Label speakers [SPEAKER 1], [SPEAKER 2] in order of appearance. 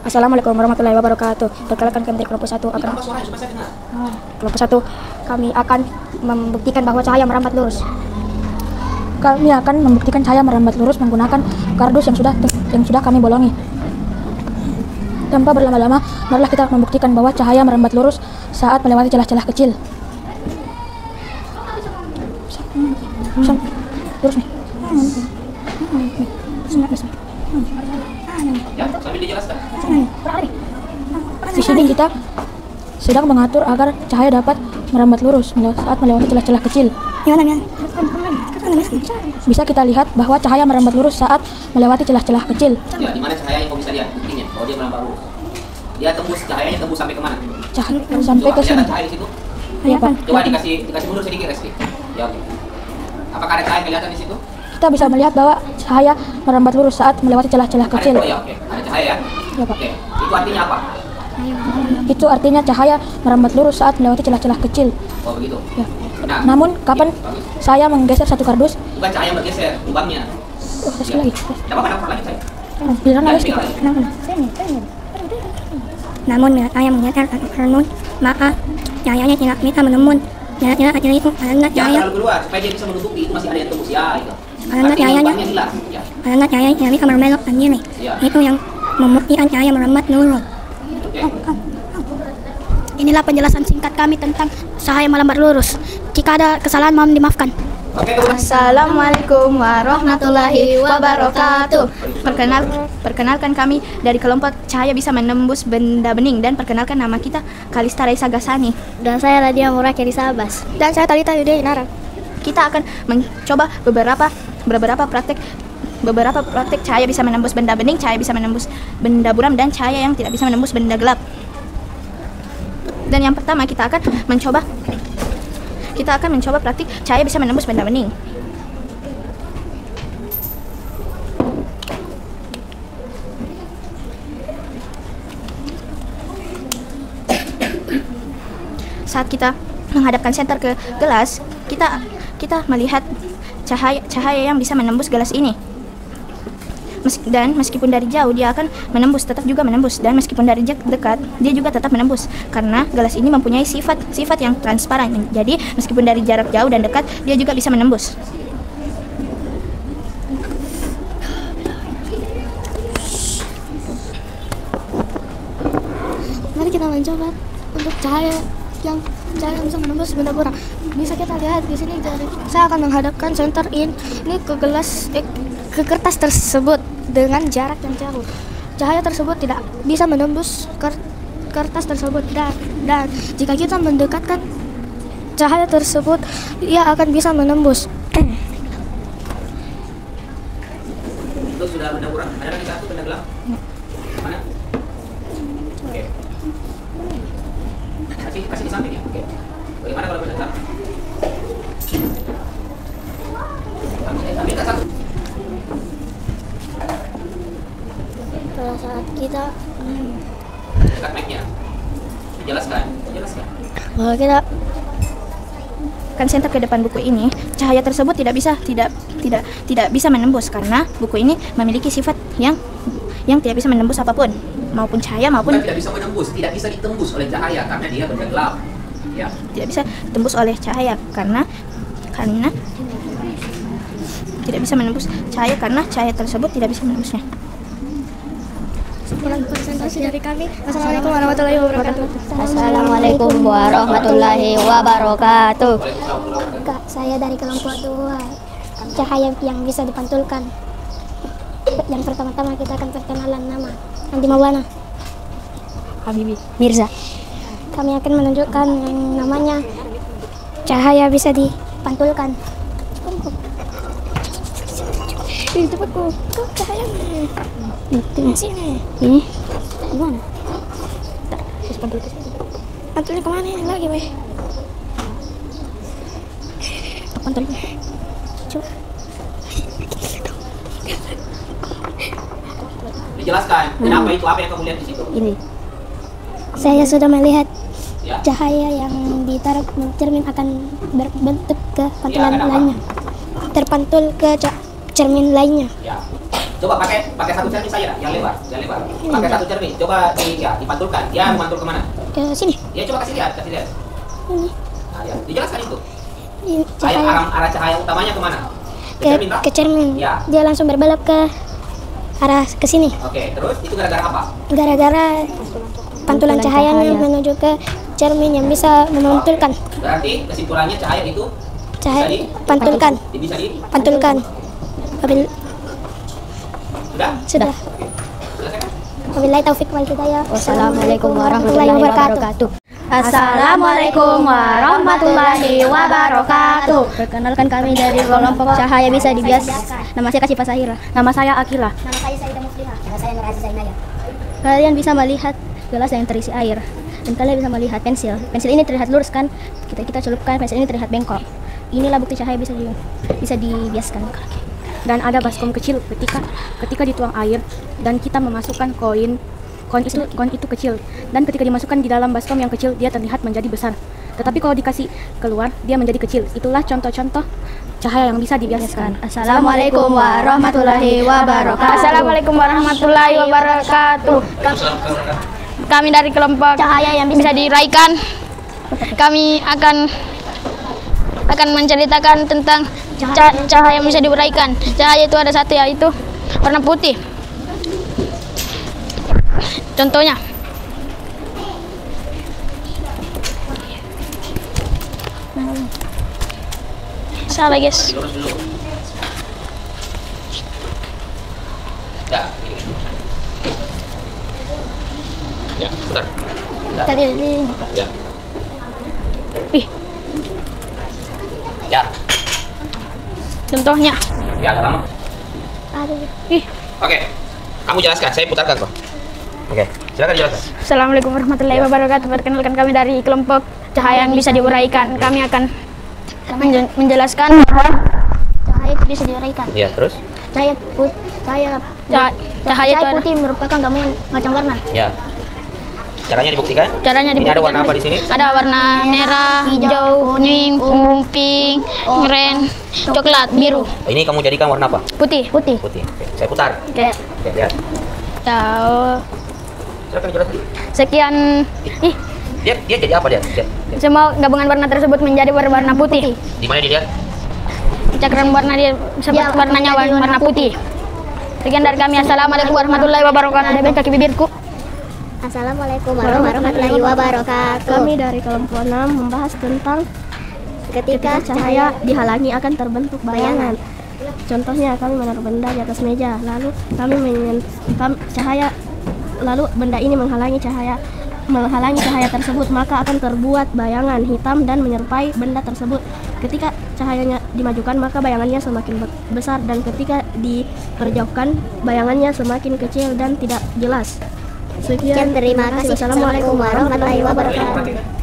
[SPEAKER 1] Assalamualaikum warahmatullahi wabarakatuh. Perkenalkan kami dari kelompok 1 akan kami akan membuktikan bahwa cahaya merambat lurus. Kami akan membuktikan cahaya merambat lurus menggunakan kardus yang sudah kami bolongi. Tanpa berlama-lama, marilah kita membuktikan bahwa cahaya merambat lurus saat melewati celah-celah kecil. Lurus nih.
[SPEAKER 2] Ya, sambil dijelaskan.
[SPEAKER 1] Di sini kita sedang mengatur agar cahaya dapat merambat lurus saat melewati celah-celah kecil. Bisa kita lihat bahwa cahaya merambat lurus saat melewati celah-celah kecil.
[SPEAKER 2] Ya, di mana cahayanya kau bisa lihat buktinya kalau dia merambat lurus. Dia cahayanya tembus sampai kemana?
[SPEAKER 1] Sampai ke sini.
[SPEAKER 2] Cahaya di situ.
[SPEAKER 1] Iya, Pak.
[SPEAKER 2] Coba dikasih mundur sedikit, Reski. Ya, oke. Apakah ada cahaya kelihatan di situ?
[SPEAKER 1] Kita bisa melihat bahwa cahaya merambat lurus saat melewati celah-celah kecil.
[SPEAKER 2] Oh ya, oke. Ada cahaya ya?
[SPEAKER 1] Ya, Pak.
[SPEAKER 2] Oke. Itu artinya apa?
[SPEAKER 1] Itu artinya cahaya merambat lurus saat melewati celah-celah kecil.
[SPEAKER 2] Oh, begitu.
[SPEAKER 1] Ya.
[SPEAKER 2] Nah,
[SPEAKER 1] Namun kapan
[SPEAKER 2] bagus.
[SPEAKER 1] saya menggeser satu kardus?
[SPEAKER 2] Bukan cahaya bergeser, lubangnya.
[SPEAKER 1] Sekali lagi.
[SPEAKER 2] Dapat lagi saya.
[SPEAKER 1] Bilang lagi.
[SPEAKER 3] Namun ayah mengingatkan Harun, maaf, cahayanya tidak bisa menemun. Tidak itu karena
[SPEAKER 2] Jangan
[SPEAKER 3] cahaya,
[SPEAKER 2] terlalu keluar supaya dia bisa menutupi itu masih ada yang tembus ya itu.
[SPEAKER 3] karena
[SPEAKER 2] Artinya
[SPEAKER 3] cahayanya,
[SPEAKER 2] lubangnya hilang. Ya.
[SPEAKER 3] karena cahaya tidak bisa berbelok sendiri.
[SPEAKER 2] Ya.
[SPEAKER 3] Itu yang membuktikan cahaya merambat lurus.
[SPEAKER 2] Oke.
[SPEAKER 3] Inilah penjelasan singkat kami tentang cahaya merambat lurus. Jika ada kesalahan mohon dimaafkan.
[SPEAKER 2] Oke, kemudian.
[SPEAKER 4] Assalamualaikum warahmatullahi wabarakatuh. Perkenalkan kami dari kelompok Cahaya Bisa Menembus Benda Bening, dan perkenalkan nama kita Kalista Raisa Gasani.
[SPEAKER 3] Dan saya Radia Murah Kerisa Abbas. Dan saya Talita Yudhe Inara.
[SPEAKER 4] Kita akan mencoba beberapa praktek cahaya bisa menembus benda bening, cahaya bisa menembus benda buram, dan cahaya yang tidak bisa menembus benda gelap. Dan yang pertama kita akan mencoba praktik cahaya bisa menembus benda bening. Saat kita menghadapkan senter ke gelas, kita melihat cahaya yang bisa menembus gelas ini. Dan meskipun dari jauh dia akan tetap juga menembus, dan meskipun dari dekat dia juga tetap menembus karena gelas ini mempunyai sifat yang transparan. Jadi meskipun dari jarak jauh dan dekat dia juga bisa menembus.
[SPEAKER 3] Mari kita mencoba untuk cahaya yang bisa menembus benda buram. Bisa kita lihat di sini. Saya akan menghadapkan center ini ke gelas ke kertas tersebut dengan jarak yang jauh. Cahaya tersebut tidak bisa menembus kertas tersebut, dan jika kita mendekatkan cahaya tersebut, ia akan bisa menembus.
[SPEAKER 2] Itu sudah benda buram. Ada lagi satu benda gelap. Mana? Oke. Kasih di samping ya. Oke. Bagaimana kalau benda gelap? Ambil satu.
[SPEAKER 3] Pada saat kita
[SPEAKER 2] Dekat mic-nya. Jelaskan.
[SPEAKER 3] bahwa kita
[SPEAKER 4] Kan senter ke depan buku ini, cahaya tersebut tidak bisa menembus karena buku ini memiliki sifat yang tidak bisa menembus apapun, maupun cahaya maupun
[SPEAKER 2] Bukan tidak bisa menembus, tidak bisa ditembus oleh cahaya karena dia benda gelap. Ya.
[SPEAKER 4] tidak bisa tembus oleh cahaya karena tidak bisa menembus cahaya karena cahaya tersebut tidak bisa menembusnya.
[SPEAKER 3] sebulan presentasi dari kami. Assalamualaikum warahmatullahi wabarakatuh.
[SPEAKER 5] Assalamualaikum warahmatullahi wabarakatuh.
[SPEAKER 3] Kak, saya dari kelompok 2. Cahaya yang bisa dipantulkan. Yang pertama-tama kita akan perkenalan nama. Andi Maulana.
[SPEAKER 1] Habibi.
[SPEAKER 3] Mirza. Kami akan menunjukkan yang namanya cahaya bisa dipantulkan. Cepat kok cahayanya. Di sini.
[SPEAKER 5] Ini
[SPEAKER 3] Gimana?
[SPEAKER 1] Terus pantul ke sini.
[SPEAKER 3] Pantulnya kemana ini lagi, weh?
[SPEAKER 1] Pantul.
[SPEAKER 3] Coba.
[SPEAKER 2] Dijelaskan. Kenapa itu? Apa yang kamu lihat di situ?
[SPEAKER 5] ini
[SPEAKER 3] Saya sudah melihat
[SPEAKER 2] Ya.
[SPEAKER 3] cahaya yang ditaruh cermin akan berbentuk ke pantulan
[SPEAKER 2] Iya, kenapa?
[SPEAKER 3] lainnya. Terpantul ke cermin lainnya.
[SPEAKER 2] Ya. Coba pakai satu cermin saja, yang lebar. Pakai satu cermin. Coba dipantulkan. Dia memantul kemana?
[SPEAKER 3] Ke sini.
[SPEAKER 2] Ya coba kasih lihat.
[SPEAKER 3] Ini.
[SPEAKER 2] Nah, ya. Dijelaskan itu.
[SPEAKER 3] Ini cahaya
[SPEAKER 2] Arah cahaya utamanya kemana? Ke cermin, Pak?
[SPEAKER 3] ke cermin.
[SPEAKER 2] Ya.
[SPEAKER 3] Dia langsung berbelok ke arah ke sini.
[SPEAKER 2] Oke, terus itu gara-gara apa?
[SPEAKER 3] Gara-gara pantulan cahayanya menuju ke cermin yang bisa memantulkan.
[SPEAKER 2] Berarti kesimpulannya cahaya itu
[SPEAKER 3] Cahaya pantulkan.
[SPEAKER 2] bisa
[SPEAKER 3] Pantulkan. Sudah.
[SPEAKER 2] Selesai.
[SPEAKER 3] Wabillahi taufik wal hidayah.
[SPEAKER 5] Wassalamualaikum warahmatullahi wabarakatuh.
[SPEAKER 4] Assalamualaikum warahmatullahi wabarakatuh.
[SPEAKER 5] Perkenalkan kami dari kelompok Cahaya Bisa Dibias. Nama saya Kasih Pasahira.
[SPEAKER 1] Nama saya Akila.
[SPEAKER 3] Nama saya Saidah Muflihah. Nama saya Nur Aziz Zainaya.
[SPEAKER 5] Kalian bisa melihat gelas yang terisi air dan kalian bisa melihat pensil. Pensil ini terlihat lurus kan? Kita celupkan, pensil ini terlihat bengkok. Inilah bukti cahaya bisa dibiaskan.
[SPEAKER 1] Dan ada baskom kecil ketika dituang air dan kita memasukkan koin itu kecil, dan ketika dimasukkan di dalam baskom yang kecil dia terlihat menjadi besar, tetapi kalau dikasih keluar dia menjadi kecil. Itulah contoh-contoh cahaya yang bisa dibiaskan.
[SPEAKER 5] Assalamualaikum warahmatullahi wabarakatuh.
[SPEAKER 4] Assalamualaikum warahmatullahi wabarakatuh. Kami dari kelompok Cahaya yang bisa diraikan. Kami akan menceritakan tentang cahaya yang bisa diuraikan. Cahaya itu ada satu, yaitu warna putih. Contohnya, salah guys.
[SPEAKER 2] Lurus dulu. Ya, ini. Ya, bentar.
[SPEAKER 3] Tadi ini.
[SPEAKER 2] Ya.
[SPEAKER 4] Ih,
[SPEAKER 2] Ya.
[SPEAKER 4] contohnya.
[SPEAKER 2] Ya, lama.
[SPEAKER 3] Aduh.
[SPEAKER 4] Ih,
[SPEAKER 2] Oke. Kamu jelaskan, saya putarkan kok. Oke, silakan jelaskan.
[SPEAKER 4] Assalamualaikum warahmatullahi wabarakatuh. Perkenalkan kami dari kelompok Cahaya yang bisa diuraikan. Kami akan menjelaskan bahwa
[SPEAKER 3] Cahaya itu bisa diuraikan.
[SPEAKER 2] Ya, terus?
[SPEAKER 3] Cahaya
[SPEAKER 4] cahaya itu
[SPEAKER 3] putih merupakan gabungan macam warna.
[SPEAKER 2] Ya. Caranya dibuktikan?
[SPEAKER 4] caranya
[SPEAKER 2] Ini ada
[SPEAKER 4] dibuktikan.
[SPEAKER 2] warna apa di sini?
[SPEAKER 4] Ada warna merah, hijau, kuning, ungu, pink, oranye, coklat, biru,
[SPEAKER 2] Ini kamu jadikan warna apa?
[SPEAKER 4] putih.
[SPEAKER 2] Putih. Oke, saya putar.
[SPEAKER 4] Oke.
[SPEAKER 2] Oke, lihat.
[SPEAKER 4] Tahu.
[SPEAKER 2] Silakan jelaskan.
[SPEAKER 4] Sekian. Ih,
[SPEAKER 2] Dia jadi apa dia?
[SPEAKER 4] semua gabungan warna tersebut menjadi warna putih.
[SPEAKER 2] Di mana dilihat?
[SPEAKER 4] Cakram warna dia seperti warnanya warna putih. Sekian dari kami. Assalamualaikum warahmatullahi wabarakatuh. Ada kaki bibirku.
[SPEAKER 3] Assalamualaikum warahmatullahi wabarakatuh.
[SPEAKER 5] Kami dari kelompok 6 membahas tentang ketika cahaya dihalangi akan terbentuk bayangan. Contohnya kami menaruh benda di atas meja, lalu lalu benda ini menghalangi cahaya tersebut, maka akan terbuat bayangan hitam dan menyerupai benda tersebut. Ketika cahayanya dimajukan, maka bayangannya semakin besar, dan ketika diperjauhkan, bayangannya semakin kecil dan tidak jelas. Sekian,
[SPEAKER 3] Terima kasih. Assalamualaikum warahmatullahi wabarakatuh.